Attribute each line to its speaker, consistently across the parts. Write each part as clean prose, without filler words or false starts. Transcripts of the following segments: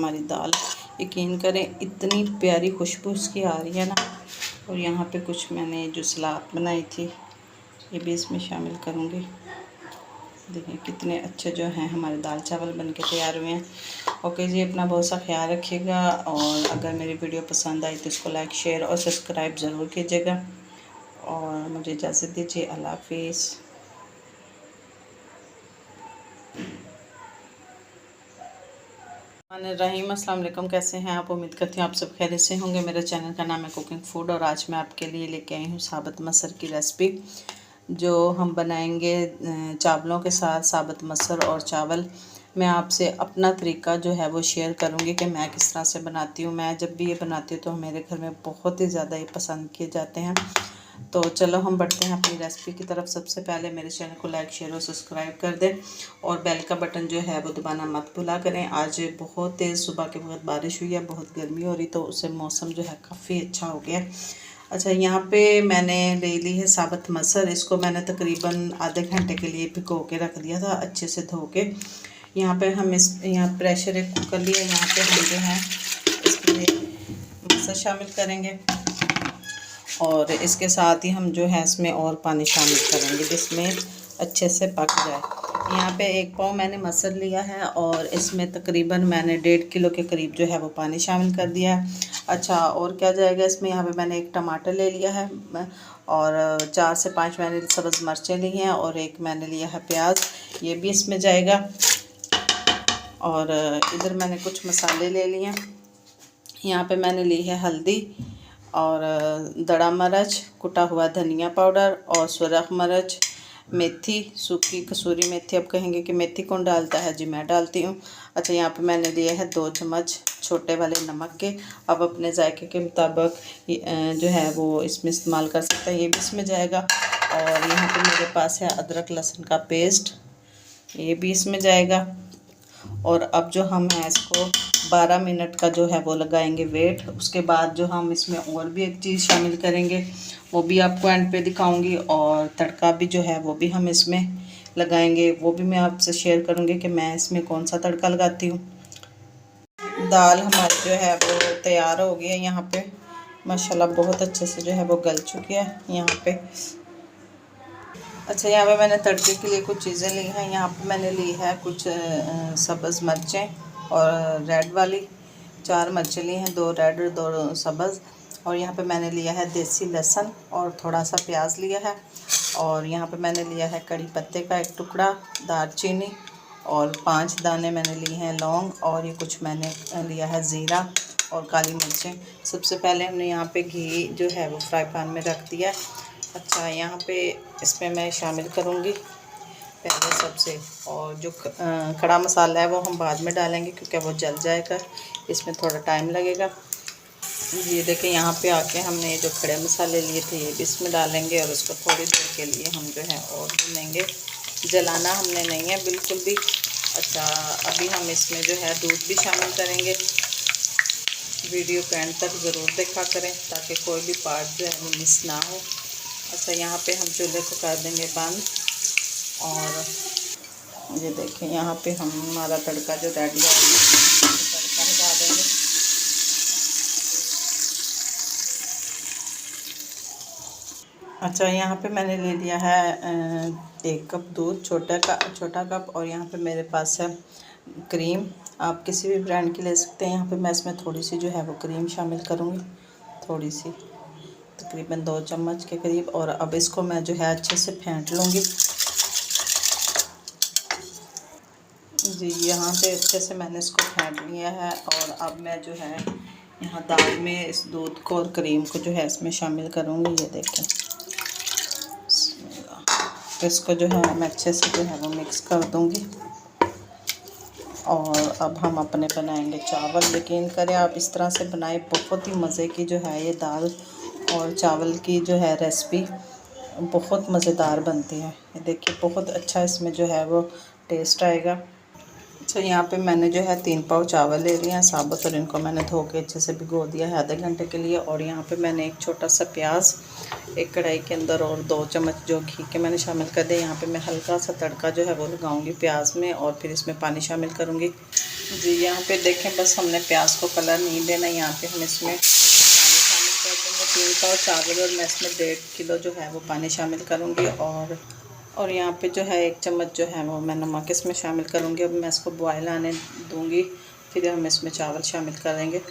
Speaker 1: हमारी दाल, यकीन करें इतनी प्यारी खुशबू इसकी आ रही है ना। और यहाँ पे कुछ मैंने जो सलाद बनाई थी ये भी इसमें शामिल करूँगी। देखिए कितने अच्छे जो हैं हमारे दाल चावल बन के तैयार हुए हैं। ओके जी, अपना बहुत सा ख्याल रखिएगा और अगर मेरी वीडियो पसंद आई तो इसको लाइक शेयर और सब्सक्राइब ज़रूर कीजिएगा और मुझे इजाज़त दीजिए। अल्लाह हाफिज़। रहीम, अस्सलाम वालेकुम। कैसे हैं आप? उम्मीद करती हूँ आप सब खैरियत से होंगे। मेरे चैनल का नाम है कुकिंग फूड और आज मैं आपके लिए लेके आई हूँ साबुत मसर की रेसिपी, जो हम बनाएंगे चावलों के साथ। साबुत मसर और चावल मैं आपसे अपना तरीका जो है वो शेयर करूँगी कि मैं किस तरह से बनाती हूँ। मैं जब भी ये बनाती हूँ तो मेरे घर में बहुत ही ज़्यादा ये पसंद किए जाते हैं। तो चलो हम बढ़ते हैं अपनी रेसिपी की तरफ। सबसे पहले मेरे चैनल को लाइक शेयर और सब्सक्राइब कर दें और बेल का बटन जो है वो दबाना मत भुला करें। आज बहुत तेज़ सुबह के वक्त बारिश हुई है, बहुत गर्मी हो रही, तो उससे मौसम जो है काफ़ी अच्छा हो गया। अच्छा, यहाँ पे मैंने ले ली है साबुत मसर। इसको मैंने तकरीबन आधे घंटे के लिए भिगो के रख दिया था अच्छे से धो के। यहाँ पे हम यहाँ प्रेशर एक कुकर लिया, यहाँ पे हम जो है इसमें मसर शामिल करेंगे और इसके साथ ही हम जो है इसमें और पानी शामिल करेंगे जिसमें अच्छे से पक जाए। यहाँ पे 1 पाव मैंने मसर लिया है और इसमें तकरीबन मैंने 1.5 किलो के करीब जो है वो पानी शामिल कर दिया है। अच्छा, और क्या जाएगा इसमें? यहाँ पे मैंने 1 टमाटर ले लिया है और 4 से 5 मैंने सब्ज़ मिर्चें ली हैं और 1 मैंने लिया है प्याज, ये भी इसमें जाएगा। और इधर मैंने कुछ मसाले ले लिए हैं। यहाँ पे मैंने ली है हल्दी और दड़ा मिर्च, कुटा हुआ धनिया पाउडर और सुरख मिर्च, मेथी, सूखी कसूरी मेथी। अब कहेंगे कि मेथी कौन डालता है? जी मैं डालती हूँ। अच्छा, यहाँ पे मैंने लिए है 2 चम्मच छोटे वाले नमक के। अब अपने जायके के मुताबिक जो है वो इसमें इस्तेमाल कर सकते हैं, ये भी इसमें जाएगा। और यहाँ पे मेरे पास है अदरक लहसुन का पेस्ट, ये भी इसमें जाएगा। और अब जो हम है इसको 12 मिनट का जो है वो लगाएंगे वेट। उसके बाद जो हम इसमें और भी एक चीज़ शामिल करेंगे वो भी आपको एंड पे दिखाऊंगी और तड़का भी जो है वो भी हम इसमें लगाएंगे, वो भी मैं आपसे शेयर करूंगी कि मैं इसमें कौन सा तड़का लगाती हूँ। दाल हमारी जो है वो तैयार हो गई है। यहाँ पे माशाल्लाह बहुत अच्छे से जो है वो गल चुकी है यहाँ पे। अच्छा, यहाँ पे मैंने तड़के के लिए कुछ चीज़ें ली हैं। यहाँ पे मैंने ली है कुछ सब्ज़ मिर्चें और रेड वाली 4 मिर्चें ली हैं, 2 रेड और 2 सब्ज़। और यहाँ पे मैंने लिया है देसी लहसुन और थोड़ा सा प्याज लिया है। और यहाँ पे मैंने लिया है कड़ी पत्ते का 1 टुकड़ा, दालचीनी और 5 दाने मैंने लिए हैं लौंग और ये कुछ मैंने लिया है ज़ीरा और काली मिर्चें। सबसे पहले हमने यहाँ पे घी जो है वो फ्राई पैन में रख दिया। अच्छा, यहाँ पे इसमें मैं शामिल करूँगी पहले सबसे, और जो खड़ा मसाला है वो हम बाद में डालेंगे क्योंकि वो जल जाएगा, इसमें थोड़ा टाइम लगेगा। ये देखें, यहाँ पे आके हमने जो खड़े मसाले लिए थे ये भी इसमें डालेंगे और उसको थोड़ी देर के लिए हम जो है और भूनेंगे। जलाना हमने नहीं है बिल्कुल भी। अच्छा, अभी हम इसमें जो है दूध भी शामिल करेंगे। वीडियो को एंड तक ज़रूर देखा करें ताकि कोई भी पार्ट जो है वो मिस ना हो। अच्छा, यहाँ पे हम चूल्हे को कर देंगे बंद और ये देखें यहाँ पे हमारा तड़का जो रेडी है तड़का लगा देंगे। अच्छा, यहाँ पे मैंने ले लिया है 1 कप दूध, छोटा कप। और यहाँ पे मेरे पास है क्रीम, आप किसी भी ब्रांड की ले सकते हैं। यहाँ पे मैं इसमें थोड़ी सी जो है वो क्रीम शामिल करूँगी, थोड़ी सी, तकरीबन 2 चम्मच के करीब। और अब इसको मैं जो है अच्छे से फेंट लूँगी। जी, यहाँ पे अच्छे से मैंने इसको फेंट लिया है और अब मैं जो है यहाँ दाल में इस दूध को और क्रीम को जो है इसमें शामिल करूँगी। ये देखें, इसको जो है मैं अच्छे से जो है वो मिक्स कर दूँगी। और अब हम अपने बनाएंगे चावल। यकीन करें आप इस तरह से बनाएं, बहुत ही मज़े की जो है ये दाल और चावल की जो है रेसिपी बहुत मज़ेदार बनती है। ये देखिए बहुत अच्छा इसमें जो है वो टेस्ट आएगा। अच्छा, यहाँ पे मैंने जो है 3 पाव चावल ले लिए हैं साबुत और इनको मैंने धो के अच्छे से भिगो दिया है आधे घंटे के लिए। और यहाँ पे मैंने एक छोटा सा प्याज एक कढ़ाई के अंदर और 2 चम्मच जो घी के मैंने शामिल कर दिया। यहाँ पे मैं हल्का सा तड़का जो है वो लगाऊंगी प्याज में और फिर इसमें पानी शामिल करूँगी। जी यहाँ पे देखें, बस हमने प्याज को कलर नहीं देना। यहाँ पे हम इसमें पानी शामिल कर देंगे 3 पाव चावल, और मैं इसमें 1.5 किलो जो है वो पानी शामिल करूँगी। और यहाँ पे जो है 1 चम्मच जो है वो मैं नमक इसमें शामिल करूँगी। अब मैं इसको बॉयल आने दूँगी, फिर हम इसमें चावल शामिल करेंगे।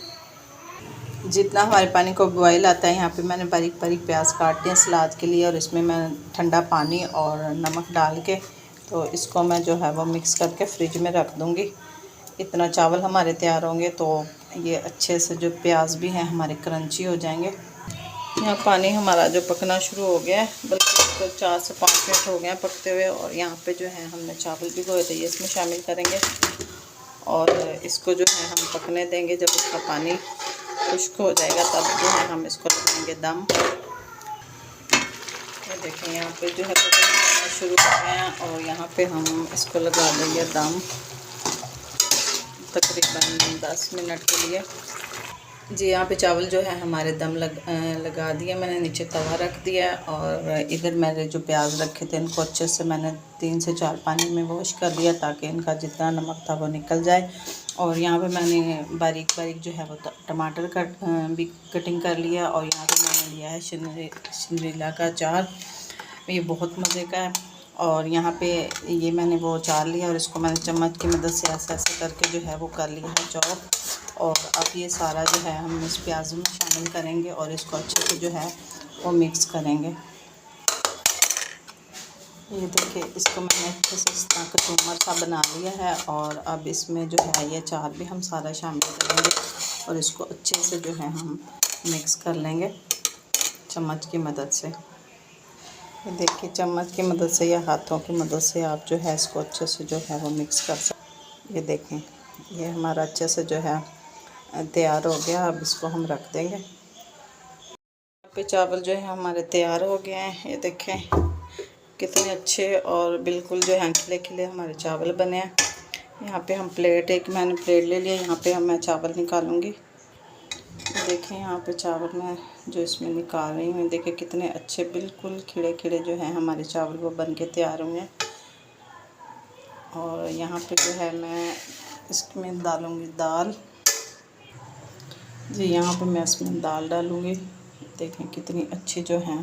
Speaker 1: जितना हमारे पानी को बॉयल आता है, यहाँ पे मैंने बारीक बारीक प्याज काट दिए सलाद के लिए, और इसमें मैं ठंडा पानी और नमक डाल के तो इसको मैं जो है वो मिक्स करके फ्रिज में रख दूँगी। इतना चावल हमारे तैयार होंगे तो ये अच्छे से जो प्याज भी हैं हमारे क्रंची हो जाएंगे। यहाँ पानी हमारा जो पकना शुरू हो गया है, बल्कि इसको 4 से 5 मिनट हो गए हैं पकते हुए। और यहाँ पे जो है हमने चावल भिगोए थे, ये इसमें शामिल करेंगे और इसको जो है हम पकने देंगे। जब इसका पानी खुश्क हो जाएगा तब जो है हम इसको लगाएंगे दम। ये देखें यहाँ पे जो है पकना शुरू हो गए हैं, और यहाँ पे हम इसको लगा देंगे दम तकरीबन 10 मिनट के लिए। जी यहाँ पे चावल जो है हमारे दम लगा दिया। मैंने नीचे तवा रख दिया, और इधर मैंने जो प्याज रखे थे इनको अच्छे से मैंने 3 से 4 पानी में वॉश कर दिया, ताकि इनका जितना नमक था वो निकल जाए। और यहाँ पे मैंने बारीक बारीक जो है वो टमाटर भी कटिंग कर लिया। और यहाँ पे मैंने लिया है शिंदरेला का अचार, ये बहुत मज़े का है। और यहाँ पे ये मैंने वो अचार लिया, और इसको मैंने चम्मच की मदद से ऐसे ऐसे करके जो है वो कर लिया है चॉप। और अब ये सारा जो है हम इस प्याज में शामिल करेंगे और इसको अच्छे से जो है वो मिक्स करेंगे। ये देखिए, इसको मैंने अच्छे से इस तरह कचूमर सा बना लिया है। और अब इसमें जो है ये अचार भी हम सारा शामिल करेंगे, और इसको अच्छे से जो है हम मिक्स कर लेंगे चम्मच की मदद से। ये देखिए, चम्मच की मदद से या हाथों की मदद से आप जो है इसको अच्छे से जो है वो मिक्स कर सकते। ये देखें, ये हमारा अच्छे से जो है तैयार हो गया। अब इसको हम रख देंगे। यहाँ पे चावल जो है हमारे तैयार हो गए हैं। ये देखें कितने अच्छे और बिल्कुल जो है खिले खिले हमारे चावल बने हैं। यहाँ पे हम मैंने प्लेट ले लिया। यहाँ पे मैं चावल निकालूंगी। देखें यहाँ पे चावल मैं जो इसमें निकाल रही हूँ, देखिए कितने अच्छे बिल्कुल खिले खिले जो हैं हमारे चावल वो बन के तैयार हुए हैं। और यहाँ पे जो है मैं इसमें डालूँगी दाल। जी यहाँ पे मैं इसमें दाल डालूँगी। देखें कितनी अच्छी जो है